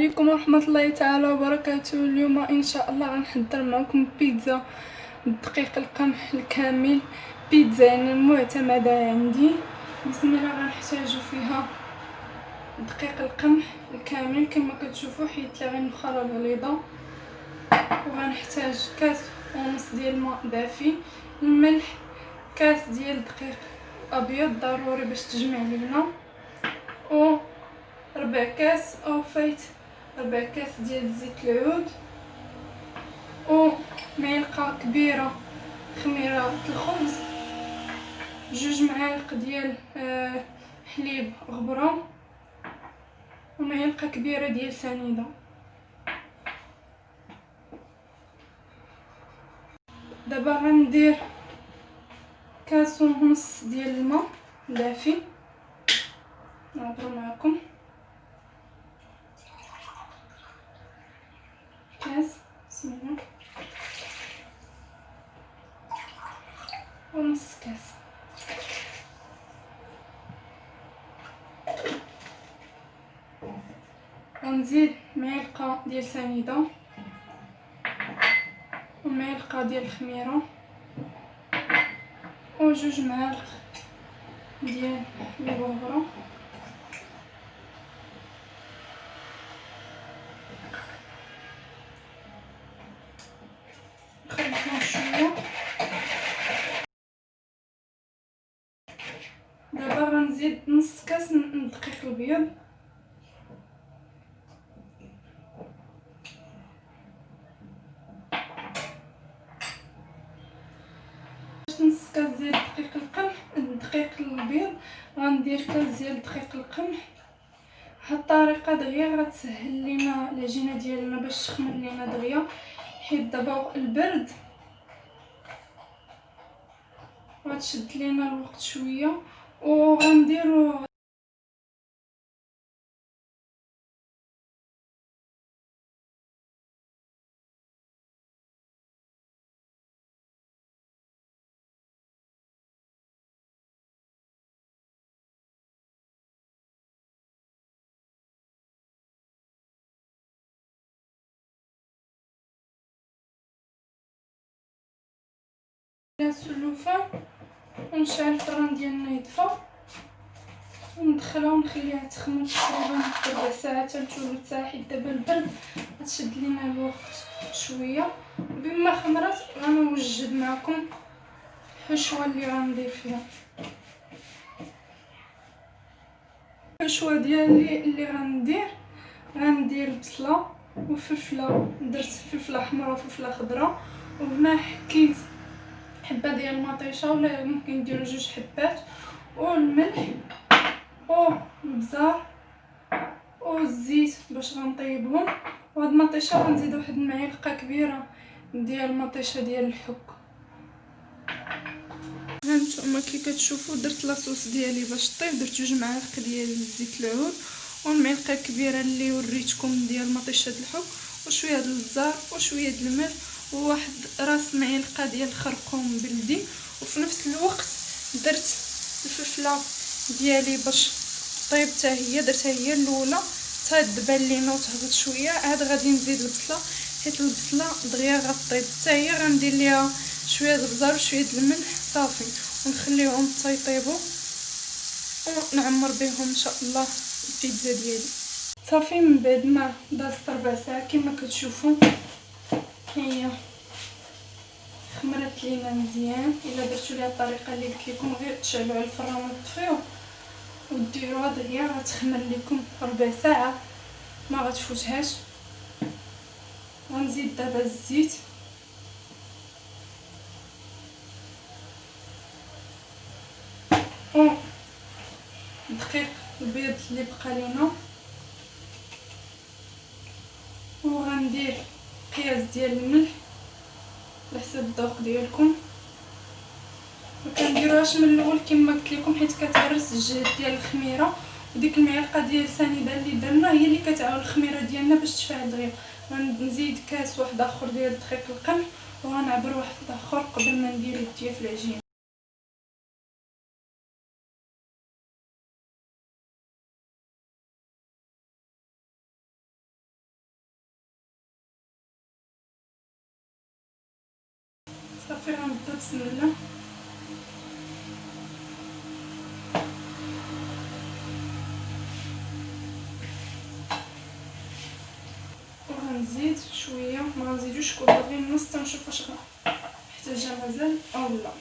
عليكم ورحمة الله تعالى وبركاته. اليوم ان شاء الله غنحضر معكم بيتزا بالدقيق القمح الكامل، بيتزا يعني المعتمدة عندي. بسم الله. غنحتاجو فيها دقيق القمح الكامل كما كتشوفوا، حيت لي غير النخاله البيضاء، وغنحتاج كاس ونص ديال الماء دافي، الملح، كاس ديال دقيق ابيض ضروري باش تجمع لينا، و ربع كاس او فايت ربع كاس ديال زيت العود، و معلقه كبيره خميره الخبز، 2 معالق ديال حليب غبره، ومعلقه كبيره ديال سنيده. دابا غندير كاس ونص ديال الماء دافي، نعبرو معكم كاس، بسم الله، ونص كاس. غنزيد معلقه ديال سنيده ومعلقه ديال الخميره و2 معالق ديال حليب غبره، نخلطهم شويه. دابا غنزيد نص كاس من الدقيق الابيض، نص كاس ديال دقيق القمح الدقيق الابيض، غندير كاس ديال دقيق القمح. هاد الطريقه دغيا غتسهل لينا العجينه ديالنا باش تخمر لينا دغيا، حيت دابا البرد غتشد لينا الوقت شويه. وغنديرو السلوفه ونشعل الفران ديالنا يطفى، وندخلها ونخليها تخمر تقريبا ربع ساعه حتى ثلث ساعه، حيت دابا البرد غتشد لينا الوقت شويه. بما خمرات غنوجد معكم الحشوه اللي غندير فيها. الحشوه ديالي اللي غندير بصله وفلفله، درت فلفله حمراء وفلفله خضراء، وهنا حكيت حبه ديال المطيشه ولا ممكن ديروا 2 حبات، والملح والبزار والزيت باش غنطيبهم. وهاد المطيشه غنزيد واحد المعلقه كبيره ديال المطيشه ديال الحك. هانتوما كي كتشوفوا درت لاصوص ديالي باش طيب، درت 2 معالق ديال زيت العود والمعلقه كبيره اللي وريتكم ديال مطيشه الحك، وشويه د البزار وشويه د الملح وواحد راس معلقه ديال الخرقوم بلدي. وفي نفس الوقت درت الفلفله ديالي باش طيب حتى هي، درتها هي الاولى حتى تبان لينا وتهبط شويه. عاد غادي نزيد البصله، حيت البصله دغيا غطيب حتى هي، غندير ليها شويه د البزار وشويه د الملح صافي، ونخليهم حتى يطيبوا ونعمر بهم ان شاء الله البيتزا ديالي. صافي من بعد ما دازت ربع ساعه كما كتشوفوا هي خمرت لينا مزيان. الا درتو ليها الطريقه اللي قلت لكم، غير تشعلوا على الفران وتطفيوه وديروها دغيا غتخمر لكم ربع ساعه ما غتفوتهاش. غنزيد دابا الزيت و الدقيق البيض اللي بقى لينا، وغندير قياس ديال الملح على حسب الذوق ديالكم. ما كنديروهاش من الاول كما قلت لكم، حيت كتهرس الجهد ديال الخميره، وديك المعلقه ديال سنيده اللي درنا هي اللي كتعاون الخميره ديالنا باش تفعل دغيا. غنزيد كاس واحد اخر ديال دقيق القمح، وغنعبر واحد اخر قبل ما ندير يديا في العجين. صافي غنبدا بسم الله. وغنزيد شويه، ما غنزيدوش كل غير النص تنشوف واش محتاجه مازال او لا.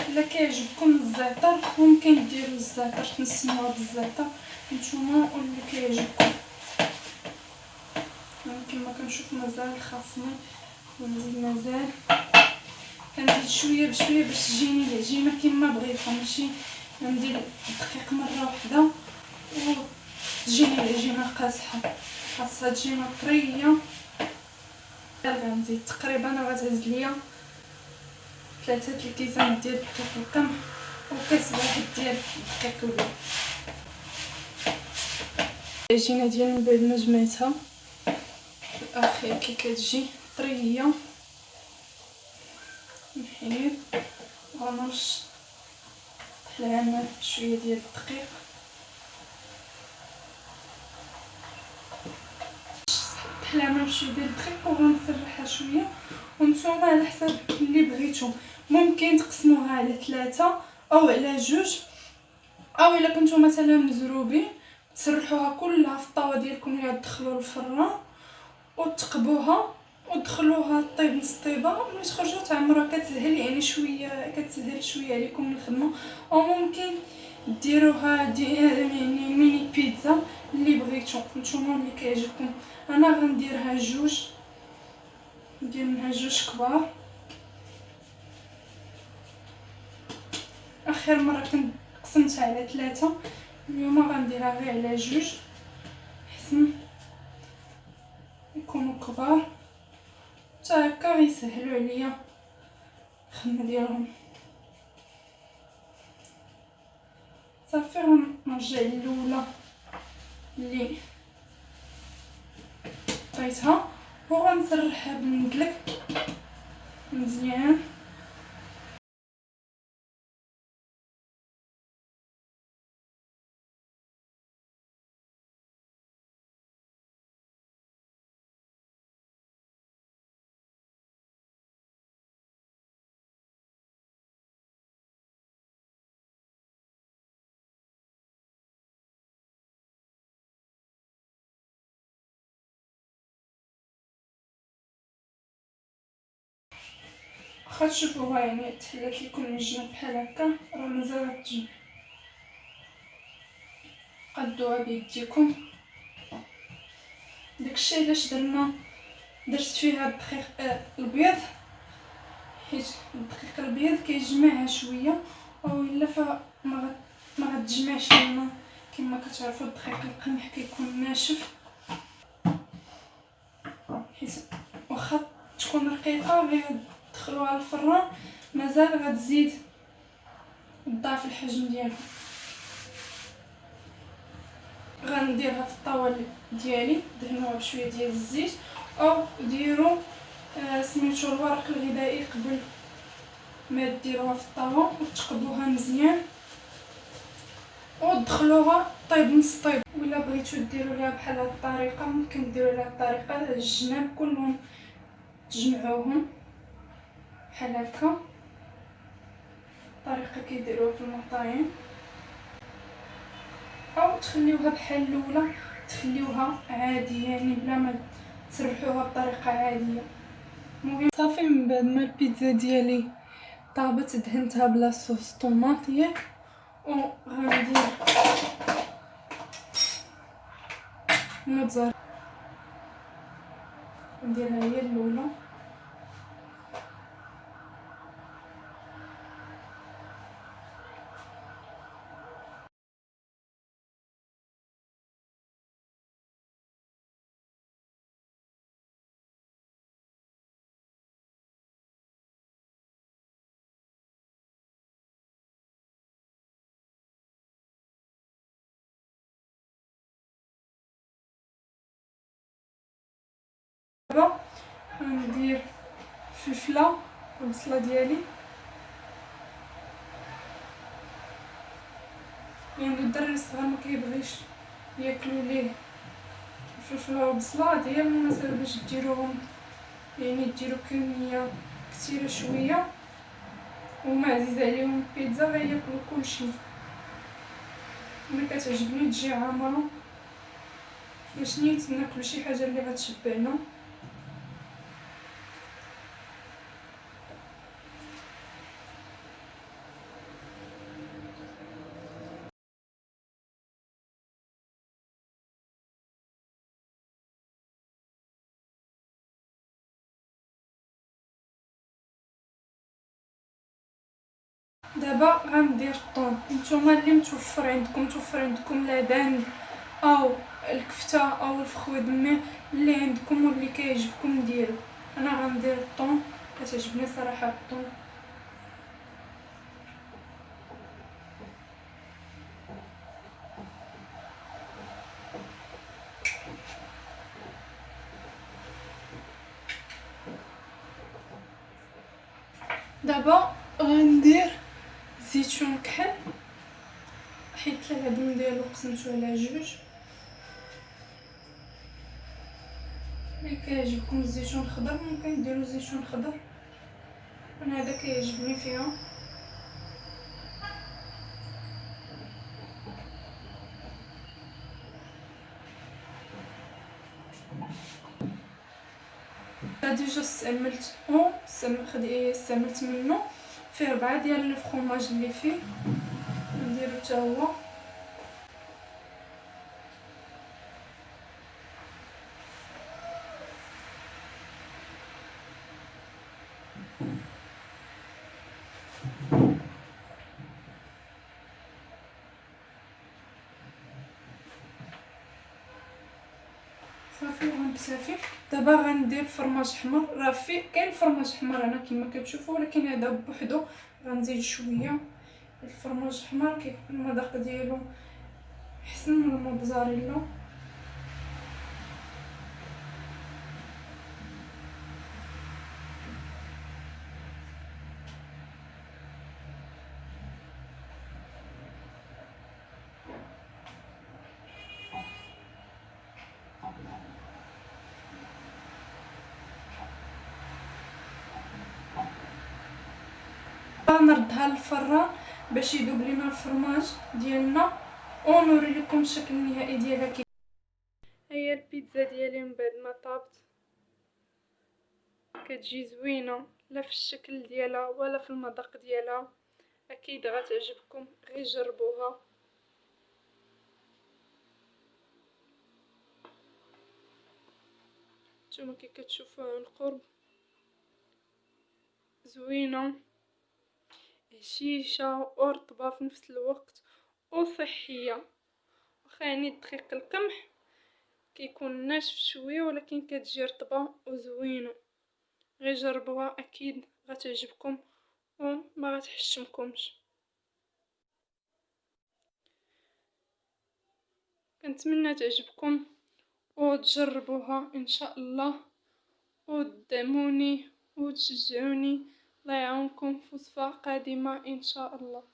الا كيعجبكم الزعتر ممكن ديروا الزعتر تنسموها بالزعتر نتوما واللي كيعجبكم. كما كنشوف مازال خاصني نزيد، مازال كنزيد شويه بشويه باش تجيني العجينه كما بغيتها، ماشي ندير الدقيق مره واحده وتجيني العجينه قاصحه، خاصها تجينا طريه. غنزيد تقريبا غتهز ليا 3 الكيسان ديال دقيق القمح وكاس واحد ديال دقيق البيض. العجينه ديال من بعد ما جمعتها في الاخير كي كتجي طريه، نحيد غنرش العمل شويه ديال الدقيق، العمل بشويه ديال الدقيق وغنسرحها شويه. وانتوما على حسب اللي بغيتو ممكن تقسموها على 3 او على 2، او الا كنتو مثلا مزروبين تسرحوها كلها في الطاوه ديالكم اللي غتدخلوا للفران وتقبوها ودخلوها طيب نص طيبه. ملي تخرجوا تعمروها كتسهل يعني شويه، كتسهل شويه عليكم الخدمه. او ممكن ديروها يعني ميني بيتزا اللي بغيتو نتوما اللي كيعجبكم. انا غنديرها 2، ندير منها 2 كبار. اخر مره كنت قسمتها على 3، اليوم غنديرها غير على 2 حسن يكونوا كبار، حتى هكا غيسهلوا عليا الخدمه ديالهم. صافي غنرجع الاولى اللي طيتها وغنسرحها بالمدلك مزيان. واخا تشوفوها يعني تحلات لكم العجينه بحال هكا، راه مازال غتجي، قدوها بيديكم. داكشي علاش درت فيها الدقيق الابيض، حيت الدقيق الابيض كيجمعها شويه، او الا فما غتجمعش لنا. كما كتعرفوا الدقيق القمح كيكون ناشف، حيت واخا تكون رقيقه غير تدخلوها للفران مازال غتزيد تضاعف الحجم ديالها. غنديرها في الطاوه ديالي، دهنوها بشويه ديال الزيت او ديروا سميتو الورق الغذائي قبل ما ديروها في الطاوه وتقبوها مزيان ودخلوها طيب نص طيب. ولا بغيتو ديروا ليها بحال هاد الطريقه ممكن ديروا ليها الطريقه الجناب كلهم تجمعوهم بحال هكا، طريقه كيديروها في المطاعم. او تخليوها بحال الاولى، تخليوها عاديه يعني بلا ما تسرحوها بطريقه عاديه. المهم صافي من بعد ما البيتزا ديالي طابت دهنتها بلا صوص طوماط ياك، وغندير موتزاريلا نديرها هي الاولى. دابا غندير فلفله والبصله ديالي، يعني الدراري الصغار ما كيبغيش ياكلوا ليه الفلفل والبصلة هي المناسبة باش ديروهم، يعني ديرو كمية كثيرة شوية، وما عزيز عليهم البيتزا غياكلو كلشي. انا كتعجبني تجي عامرة باش نيت ناكلو شي حاجة اللي غتشبعنا. دابا غندير الطون. نتوما اللي متوفر عندكم لادان او الكفته او الفخوي دمي اللي عندكم واللي كيعجبكم ديروا. انا غندير الطون، كتعجبني صراحه الطون. دابا غندير زيتون كحل، حيت العظم ديالو قسمتو على جوج. ملي كيعجبكم الزيتون الخضر ممكن ديروا زيتون خضر، انا هذا كيعجبني فيها. ديجا استعملت منه فيه 4 ديال الفرماج اللي فيه، نديرو حتى هو. صافي وغنكتفي. دابا غندير فرماج احمر، راه كاين فرماج احمر هنا كما كتشوفوا، ولكن هذا بوحدو غنزيد شويه. الفرماج الاحمر كيكون المذاق ديالو احسن من الموتزاريلا. نردها للفران باش يذوب لينا الفرماج ديالنا، ونوري لكم الشكل النهائي ديالها. هي البيتزا ديالي من بعد ما طابت كتجي زوينه، لا في الشكل ديالها ولا في المذاق ديالها. اكيد غتعجبكم، غير جربوها. نتوما كي كتشوفوها عن القرب زوينه، هشيشه ورطبه في نفس الوقت وصحيه. واخا يعني دقيق القمح كيكون ناشف شويه، ولكن كتجي رطبه وزوينه. غير جربوها اكيد غتعجبكم وما غتحشمكمش. كنتمنى تعجبكم وتجربوها ان شاء الله، وتدعموني وتشجعوني. الله يعاونكم في وصفة قادمة ان شاء الله.